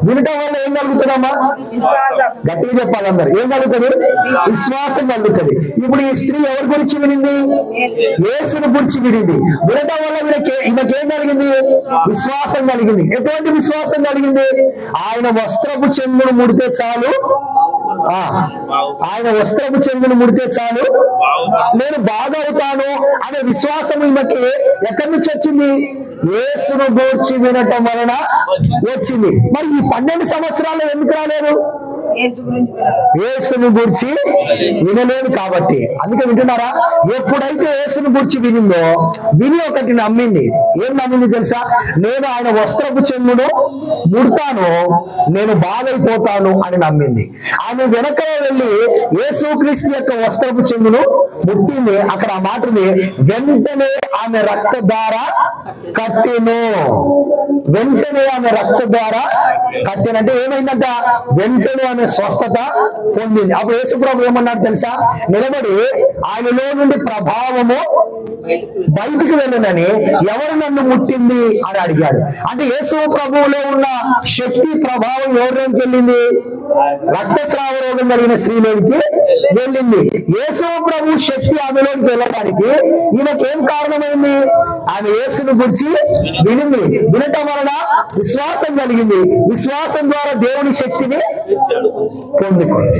వినటం వల్ల ఏం కలుగుతుందమ్మా? గట్టిగా చెప్పాలి అందరు. ఏం కలుగుతుంది? విశ్వాసం కలుగుతుంది. ఇప్పుడు ఈ స్త్రీ ఎవరి గురించి వినింది? యేసుని గురించి వినింది. వినటం వల్ల ఈమెకేం కలిగింది? విశ్వాసం కలిగింది. ఎటువంటి విశ్వాసం కలిగింది? ఆయన వస్త్రపు చెంగును ముడితే చాలు, ఆయన వస్త్రపు చెంగును ముడితే చాలు నేను బాగవుతాను అనే విశ్వాసం ఈమెకి ఎక్కడి నుంచి వచ్చింది? యేసును గూర్చి వినటం వలన వచ్చింది. మరి ఈ 12 సంవత్సరాలు ఎందుకు రాలేదు? యేసును గూర్చి వినలేదు కాబట్టి. అందుకే వింటున్నారా? ఎప్పుడైతే యేసును గూర్చి వినిందో, విని ఒకటి నమ్మింది. ఏం నమ్మింది తెలుసా? నేను ఆయన వస్త్రపు చెంగును ముడతాను, నేను బాగైపోతాను అని నమ్మింది. ఆమె వెనక వెళ్ళి యేసుక్రీస్తు యొక్క వస్త్రపు చెంగును ముట్టింది. అక్కడ ఆ మాట ఉంది, వెంటనే ఆమె రక్తధార కట్టెను. వెంటనే ఆమె రక్తధార కట్టెనంటే ఏమైందంట? వెంటనే ఆమె స్వస్థత పొందింది. అప్పుడు యేసుప్రభు ఏమన్నాడు తెలుసా? నిలబడి ఆయనలో నుండి ప్రభావము బయటికి వెళ్ళనని ఎవరు నన్ను ముట్టింది అని అడిగాడు. అంటే యేసు ప్రభువులో ఉన్న శక్తి ప్రభావం ఎవరిలోకి వెళ్ళింది? రక్తస్రావ రోగం కలిగిన స్త్రీలోకి వెళ్ళింది. యేసు ప్రభు శక్తి ఆమెలోకి వెళ్ళడానికి ఈయనకేం కారణమైంది? ఆమె యేసును గురించి వినింది. వినటం వలన విశ్వాసం కలిగింది. విశ్వాసం ద్వారా దేవుని శక్తిని పొందుకుంది.